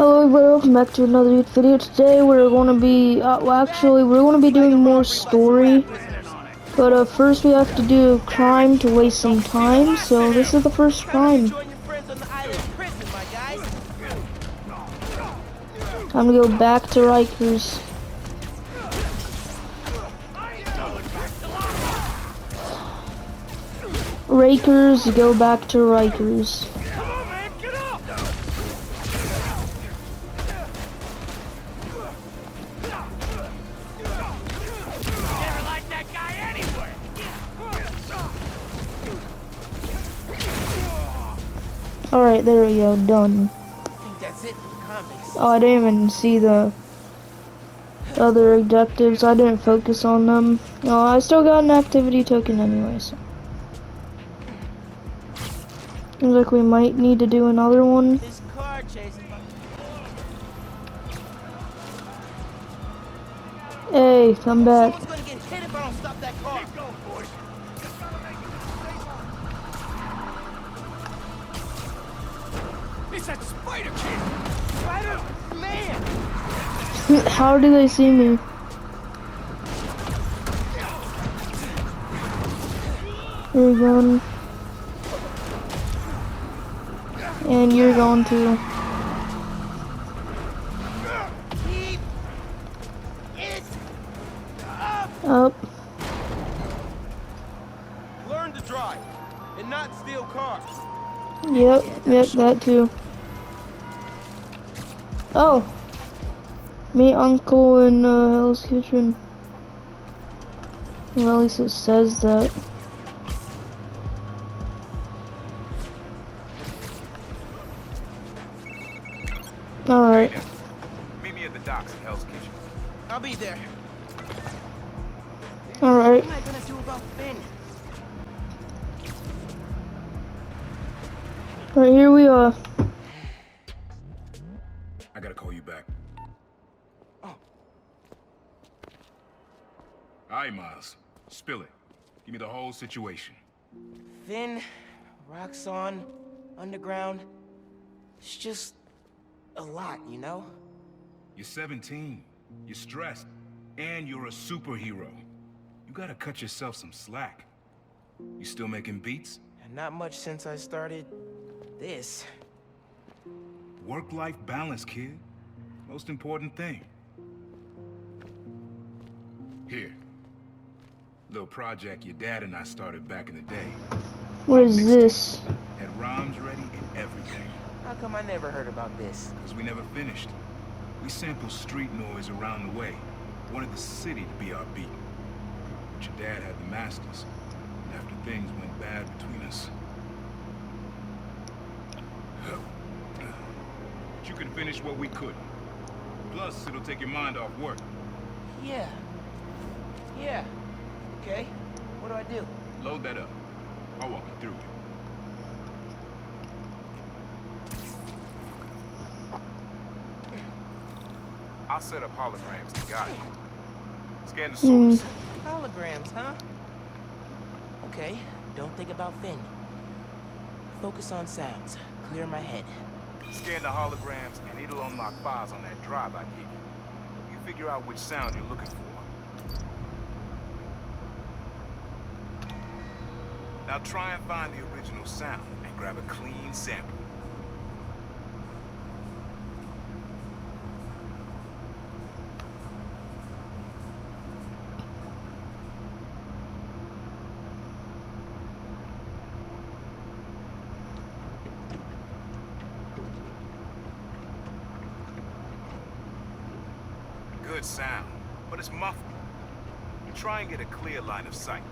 Hello everybody, welcome back to another YouTube video. Today we're going to be, we're going to be doing more story. But first we have to do a crime to waste some time, so this is the first crime. Time to go back to Rikers. Rakers, go back to Rikers. Alright, there we go, done. Oh, I didn't even see the other objectives. I didn't focus on them. No, I still got an activity token anyway, so. Seems like we might need to do another one. Hey, come back. It's that Spider Kid! Spider-Man! How do they see me? You're going. And you're going too. Keep it Up. Learn to drive and not steal cars. Yep, that too. Oh. Me, Uncle, and Hell's Kitchen. Well, at least it says that. Alright. Meet me at the docks at Hell's Kitchen. I'll be there. Alright. What am I gonna do about Finn? Alright, here we are. I gotta call you back. Oh. Alright, Miles. Spill it. Give me the whole situation. Finn, Roxxon, Underground. It's just a lot, you know? You're 17. You're stressed. And you're a superhero. You gotta cut yourself some slack. You still making beats? And not much since I started this. Work-life balance, kid. Most important thing. Here. Little project your dad and I started back in the day. What is this? Had rhymes ready and everything. How come I never heard about this? Because we never finished. We sampled street noise around the way. Wanted the city to be our beat. But your dad had the masters. And after things went bad between us. But you can finish what we couldn't. Plus, it'll take your mind off work. Yeah. Yeah. Okay. What do I do? Load that up. I'll walk you through it. I'll set up holograms to guide you. Scan the source. Holograms, huh? Okay. Don't think about Finn. Focus on sounds. Clear my head. Scan the holograms and it'll unlock files on that drive I give you. You figure out which sound you're looking for. Now try and find the original sound and grab a clean sample. Good sound, but it's muffled. Try and get a clear line of sight.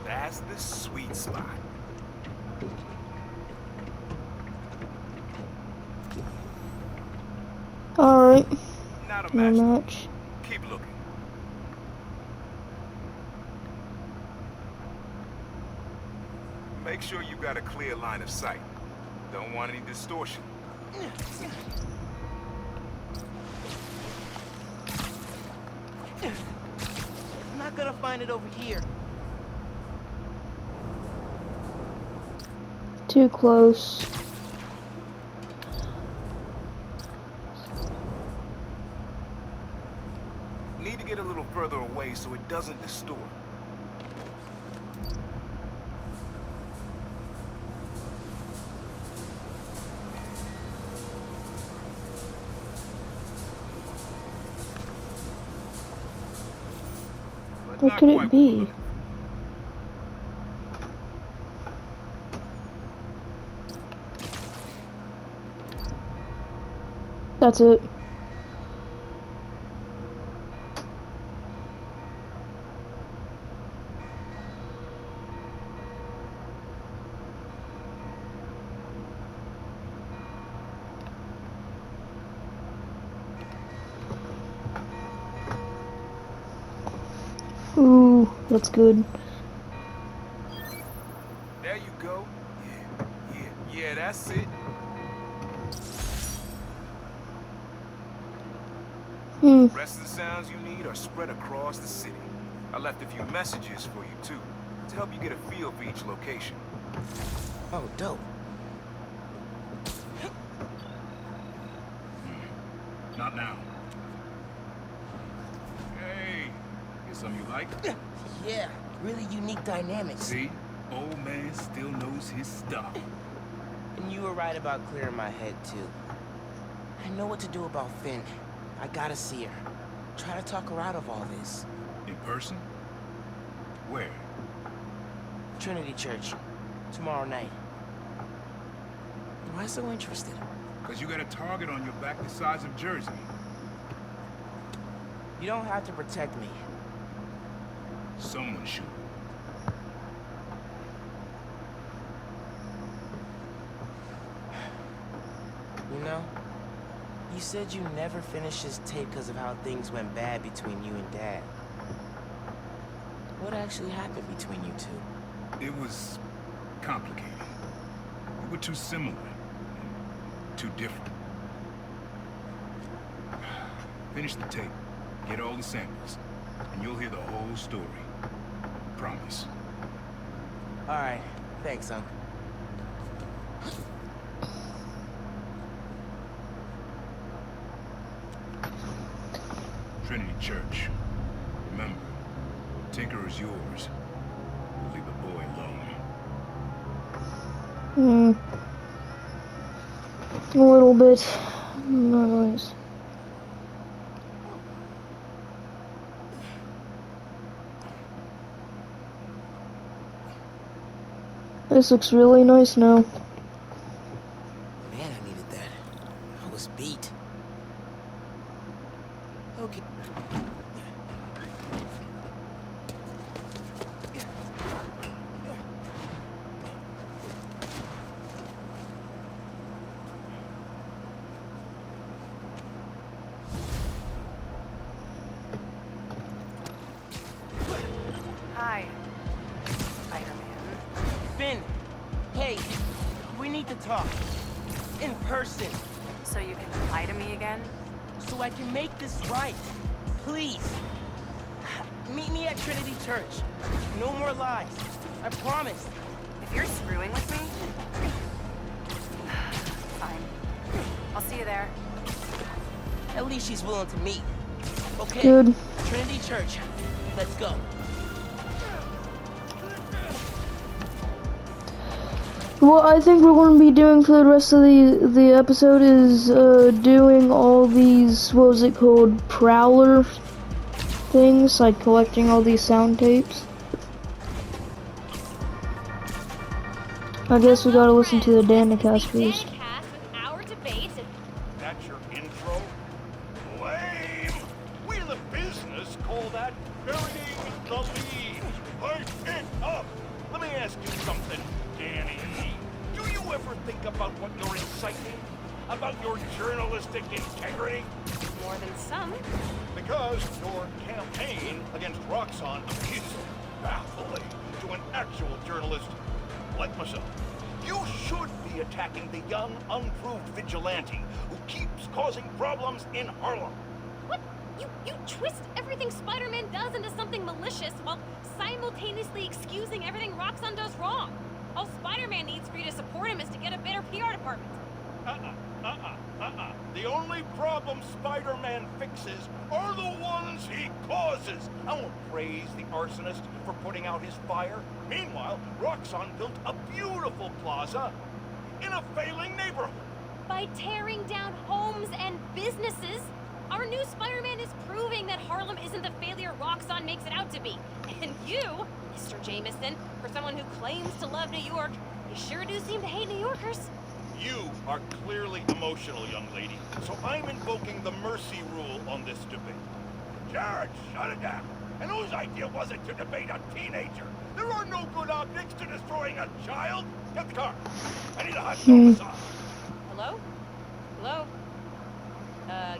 That's the sweet spot. Alright. Not a No match. match. Keep looking. Make sure you got a clear line of sight. Don't want any distortion. I'm not gonna find it over here. Too close. a little further away so it doesn't distort. But What not could it quite be? we're looking for. That's it. Ooh, that's good. There you go. Yeah, that's it. Hmm. Rest of the sounds you need are spread across the city. I left a few messages for you too, to help you get a feel for each location. Oh, dope. Not now. Hey, get something you like? Yeah, really unique dynamics. See? Old man still knows his stuff. And you were right about clearing my head, too. I know what to do about Finn. I gotta see her. Try to talk her out of all this. In person? Where? Trinity Church. Tomorrow night. Why so interested? Because you got a target on your back the size of Jersey. You don't have to protect me. Someone should. You know, you said you never finished this tape because of how things went bad between you and Dad. What actually happened between you two? It was complicated. We were too similar. Too different. Finish the tape. Get all the samples. And you'll hear the whole story. Promise. All right. Thanks, Unc. Trinity Church. Remember, Tinker is yours. Leave the boy alone. A little bit. Nice. This looks really nice now. Man, I needed that. I was beat. Okay. Hi, Spider-Man. Finn, hey, we need to talk. In person. So you can lie to me again? So I can make this right. Please. Meet me at Trinity Church. No more lies. I promise. If you're screwing with me... Fine. I'll see you there. At least she's willing to meet. Okay. Good. Trinity Church. Let's go. What I think we're going to be doing for the rest of the episode is doing all these, what was it called, Prowler things, like collecting all these sound tapes. I guess we gotta listen to the Danicast first. That's your intro? Lame! We're the business call that burying the lead. Pipe it up! Let me ask you something, Danny. Do you ever think about what you're inciting? About your journalistic integrity? More than some. Because your campaign against Roxxon is baffling to an actual journalist like myself. You should be attacking the young, unproved vigilante who keeps causing problems in Harlem. What? You twist everything Spider-Man does into something malicious while simultaneously excusing everything Roxxon does wrong. All Spider-Man needs for you to support him is to get a better PR department. The only only problems Spider-Man fixes are the ones he causes. I won't praise the arsonist for putting out his fire. Meanwhile, Roxxon built a beautiful plaza in a failing neighborhood. By tearing down homes and businesses, our new Spider-Man is proving that Harlem isn't the failure Roxxon makes it out to be. And you, Mr. Jameson, for someone who claims to love New York, you sure do seem to hate New Yorkers. You are clearly emotional, young lady, so I'm invoking the mercy rule on this debate. Jared, shut it down. And whose idea was it to debate a teenager? There are no good optics to destroying a child. Get the car. I need a hospital massage. Hello? Hello? Yeah.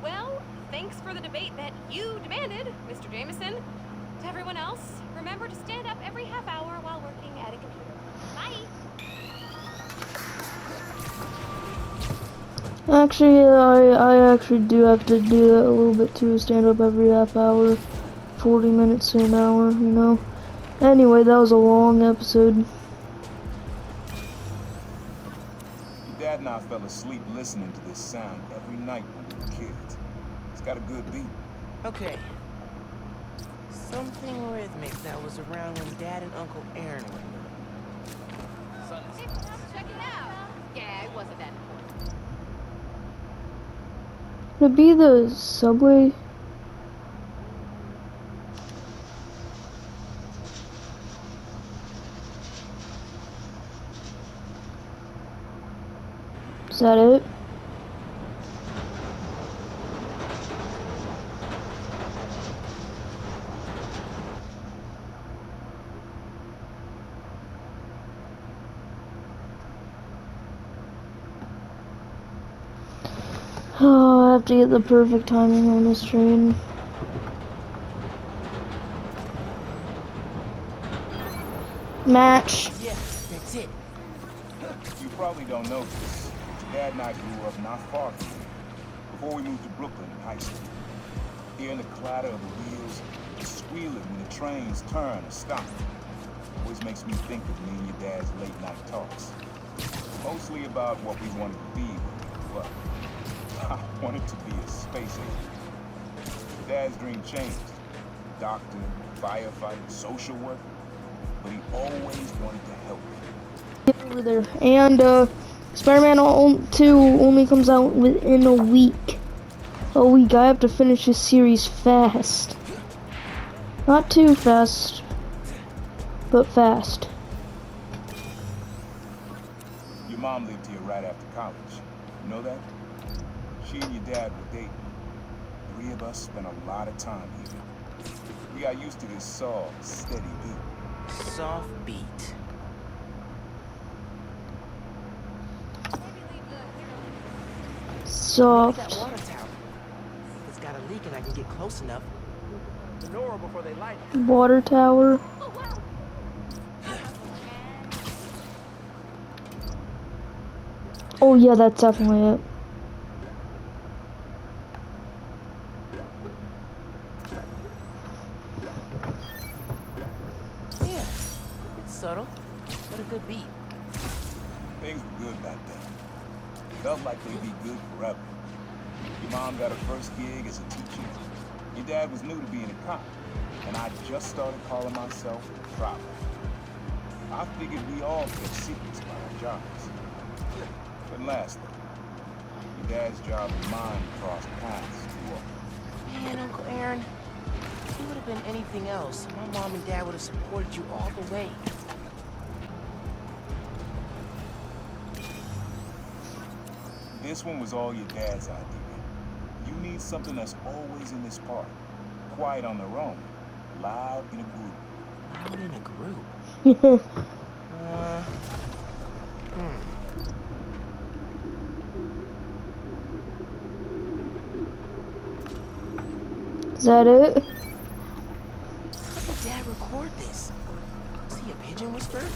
Well, thanks for the debate that you demanded, Mr. Jameson. To everyone else, remember to stand up every half hour while working at a computer. Bye! Actually, I actually do have to do that a little bit too. Stand up every half hour, 40 minutes to an hour, you know. Anyway, that was a long episode. Your dad and I fell asleep listening to this sound every night when we were kids. It's got a good beat. Okay. Something rhythmic that was around when Dad and Uncle Aaron were little. Check it out! Yeah, it wasn't that important. Would it be the subway? Is that it? Oh, I have to get the perfect timing on this train. Match. Yeah, that's it. You probably don't know this. Dad and I grew up not far from here, before we moved to Brooklyn in high school. Hearing the clatter of the wheels, the squealing when the trains turn or stop, always makes me think of me and your dad's late night talks. Mostly about what we wanted to be when we grew up. I wanted to be a space agent. Dad's dream changed. Doctor, firefighter, social worker. But he always wanted to help me. Over there. And Spider-Man 2 only comes out within a week. A week. I have to finish this series fast. Not too fast, but fast. Your mom lived here right after college. You know that? She and your dad were dating. 3 of us spent a lot of time here. We got used to this soft, steady beat. Soft beat. Soft. That water tower. If it's got a leak and I can get close enough. The door before they light it. Water tower. Oh, wow! Oh yeah, that's definitely it. Yeah, it's subtle, but a good beat. Things were good back then. Felt like they'd be good forever. Your mom got her first gig as a teacher. Your dad was new to being a cop. And I just started calling myself a private. I figured we all kept secrets about our jobs. Couldn't last though. Your dad's job and mine crossed paths too often. Man, Uncle Aaron, if you would have been anything else, my mom and dad would have supported you all the way. This one was all your dad's idea. You need something that's always in this park. Quiet on their own. Loud in a group. Loud in a group? Is that it? How did Dad record this? Was he a pigeon whisperer?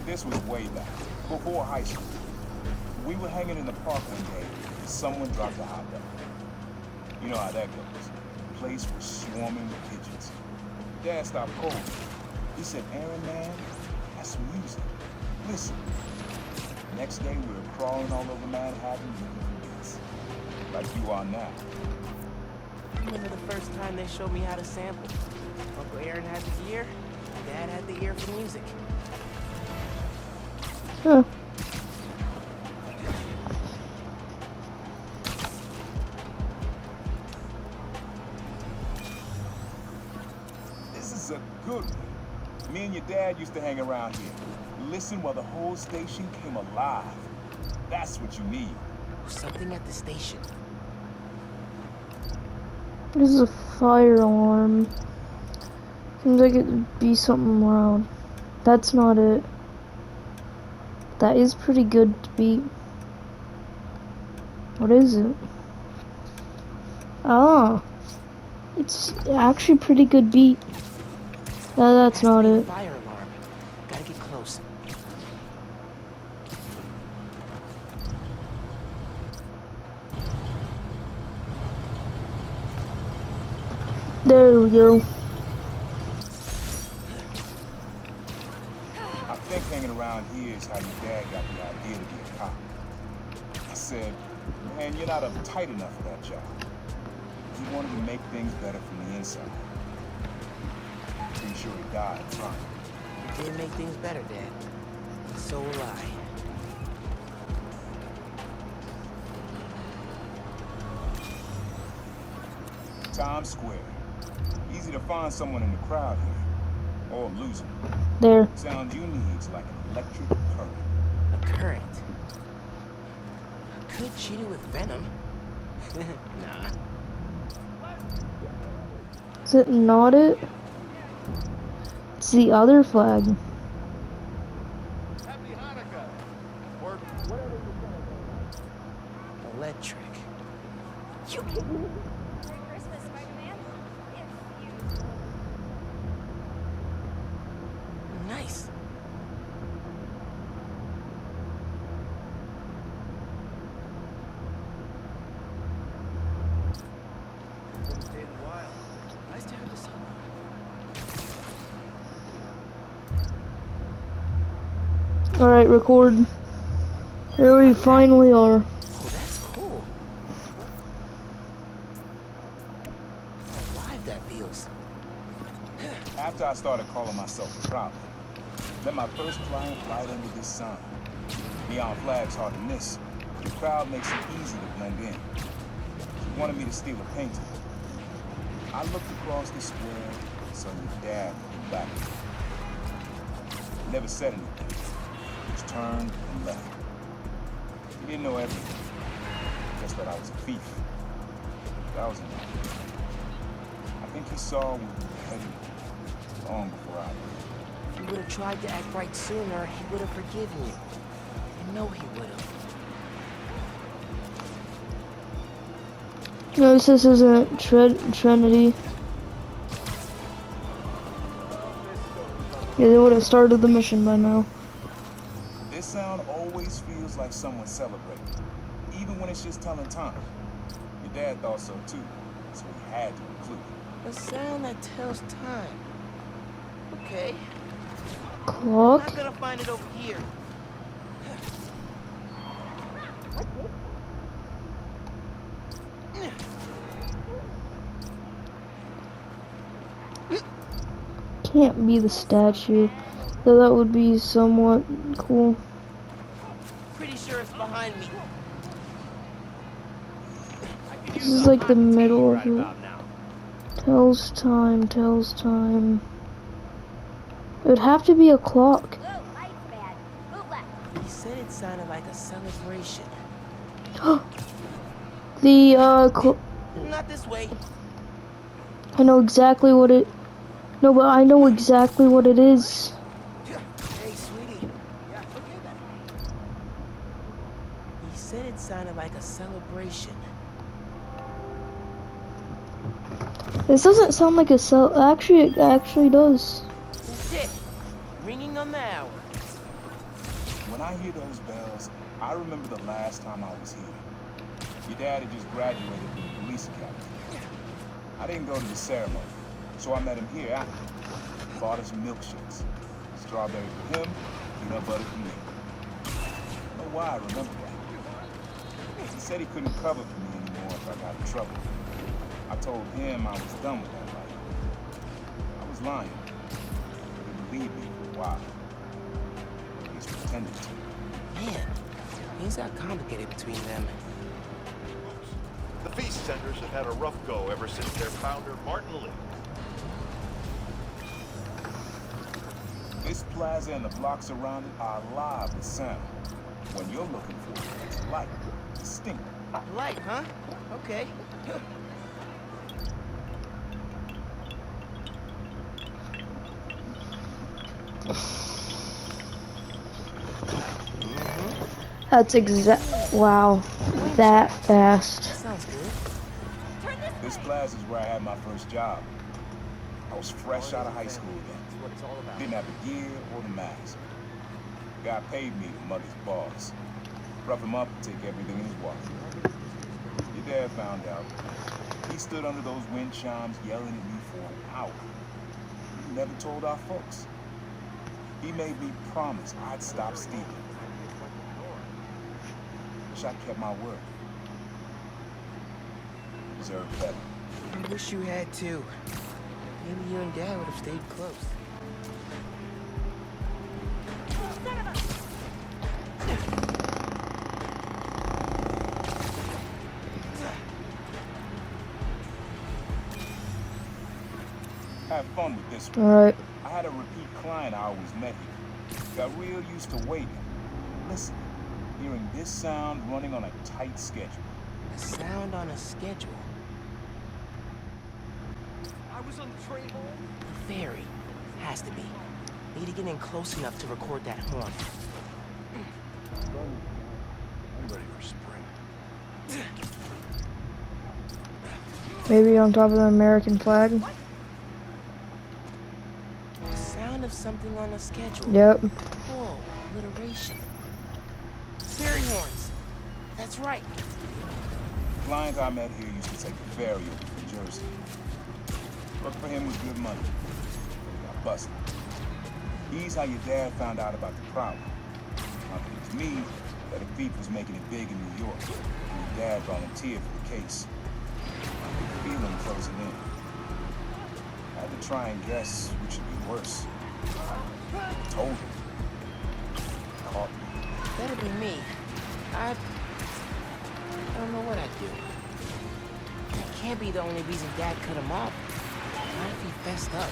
This was way back, before high school. We were hanging in the park one day, and someone dropped a hot dog. You know how that goes. The place was swarming with pigeons. Dad stopped cold. He said, Aaron, man, that's music. Listen. Next day, we were crawling all over Manhattan looking for bits. Like you are now. I remember the first time they showed me how to sample. Uncle Aaron had the ear, Dad had the ear for music. Huh. This is a good one. Me and your dad used to hang around here. Listen while the whole station came alive. That's what you need. Something at the station. This is a fire alarm. Seems like it'd be something loud. That's not it. That is pretty good to beat. What is it? Ah. It's actually pretty good beat. No, that's not it. Fire alarm. Gotta get close. There we go. I think hanging around here is how your dad got the idea to be a cop. I said, man, you're not uptight enough for that job. He wanted to make things better from the inside. Pretty sure he died trying. You did make things better, Dad. So will I. Times Square. Easy to find someone in the crowd here. Or lose him. There. Sound you need is like an electric current. A current. Could cheat it with venom. Nah. Is it not it? It's the other flag. Happy Hanukkah. Or Electric. Merry Christmas, Spider-Man. If you... Nice. Nice to have this on. Alright, record. Here we finally are. Oh, that's cool. How alive that feels. After I started calling myself a problem, then my first client right under this sign. Neon flags hard to miss. The crowd makes it easy to blend in. He wanted me to steal a painting. I looked across the square, saw your dad looking back at me. Never said anything. Just turned and left. He didn't know everything. Just that I was a thief. That was enough. I think he saw where we were headed long before I did. If he would have tried to act right sooner, he would have forgiven you. I know he would have. Notice this isn't Trinity. Yeah, they would have started the mission by now. This sound always feels like someone celebrating, even when it's just telling time. Your dad thought so too, so he had to include it. A sound that tells time. Okay. I'm Clock? not gonna find it over here. Can't be the statue, though that would be somewhat cool. Pretty sure it's behind me. This is like the middle of it. Tells time, tells time. It would have to be a clock. Blue, light's bad. Move left. He said it sounded like a celebration. The, Not this way. I know exactly what it... No, but I know exactly what it is. Hey, sweetie. Yeah, okay then. He said it sounded like a celebration. This doesn't sound like a cell. Actually, it actually does. That's it. Ringing on the hour. When I hear those bells, I remember the last time I was here. Your dad had just graduated from the police academy. I didn't go to the ceremony, so I met him here after. Bought us milkshakes. Strawberry for him, peanut butter for me. No why I remember that. He said he couldn't cover for me anymore if I got in trouble. I told him I was done with that life. I was lying. He believed me for a while. He's pretending to. Man, things got complicated between them. The feast centers have had a rough go ever since their founder, Martin lived. This plaza and the blocks around it are alive with sound. When you're looking for it, it's light, distinct. Light, huh? Okay. That's wow, that fast. Sounds good. This plaza is where I had my first job. I was fresh out of high school then. Didn't have the gear or the mask. Guy paid me to mug his boss. Rough him up and take everything in his wallet. Your dad found out. He stood under those wind chimes yelling at me for an hour. He never told our folks. He made me promise I'd stop stealing. Wish I kept my word. Deserved better. I wish you had too. Maybe you and Dad would have stayed close. Have fun with this one. Alright. I had a repeat client I always met here. Got real used to waiting. Listen, hearing this sound running on a tight schedule. A sound on a schedule. I was on the train home. The ferry. Has to be. Need to get in close enough to record that horn. I'm ready for spring. Maybe on top of the American flag. The sound of something on a schedule. Yep. Oh, alliteration. Ferry horns. That's right. Clients I met here used to take the ferry over to Jersey. Work for him was good money. Got busted. He's how your dad found out about the problem. It was me that a thief was making it big in New York. And your dad volunteered for the case. Feeling closing in. I had to try and guess which should be worse. Told him. Caught me. Better be me. I don't know what I'd do. That can't be the only reason Dad cut him off. Not if he fessed up.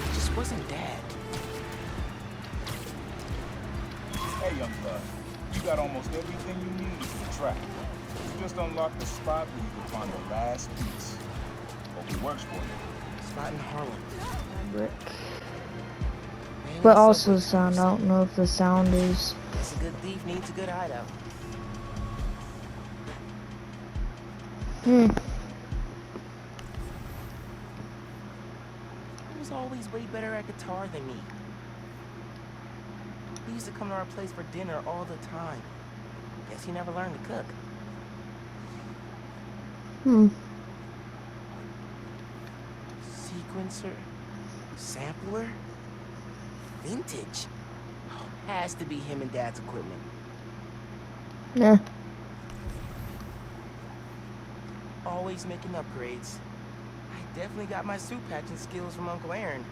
It just wasn't Dad. Hey, young blood. You got almost everything you need for the track. You just unlocked the spot where you can find the last piece. Hope it works for you. Spot in Harlem. Brick. Man, But it's also so the sound. I don't know if the sound is. Guess a good thief needs a good hideout. Hmm. He was always way better at guitar than me. He used to come to our place for dinner all the time. Guess he never learned to cook. Hmm. Sequencer? Sampler? Vintage? Oh, has to be him and Dad's equipment. Nah. Always making upgrades. I definitely got my suit patching skills from Uncle Aaron.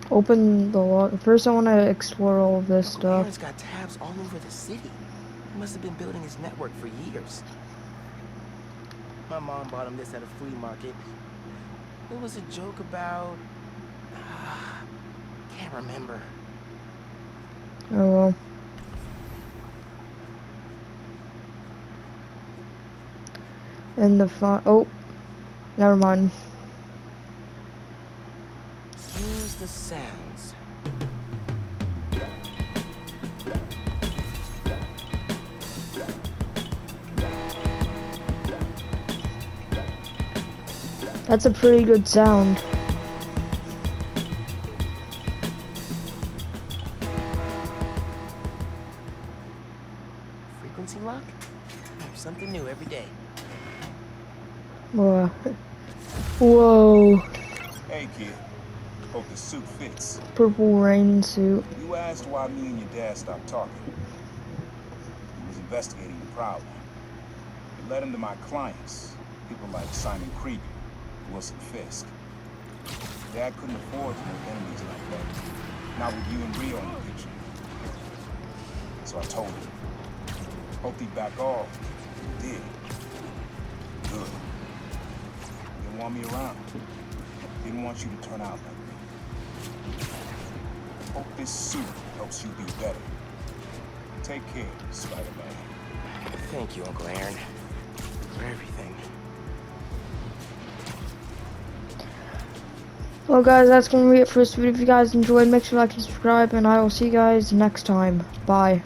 Open the log. First, I want to explore all of this Uncle stuff. Aaron's got tabs all over the city. He must have been building his network for years. My mom bought him this at a flea market. It was a joke about... can't remember. Oh well. And the font. Oh, never mind. Use the sounds. That's a pretty good sound. Frequency lock? Something new every day. Whoa. Whoa. Hey, kid. Hope the suit fits. Purple rain suit. You asked why me and your dad stopped talking. He was investigating the problem. It led him to my clients, people like Simon Krieger, Wilson Fisk. Dad couldn't afford to make enemies like that. Not with you and Rio in the picture. So I told him. Hoped he'd back off. He did. Good. Didn't want me around. Didn't want you to turn out like me. Hope this suit helps you be better. Take care, Spider-Man. Thank you, Uncle Aaron, for everything. Well guys, that's gonna be it for this video. If you guys enjoyed, make sure to like and subscribe, and I will see you guys next time. Bye.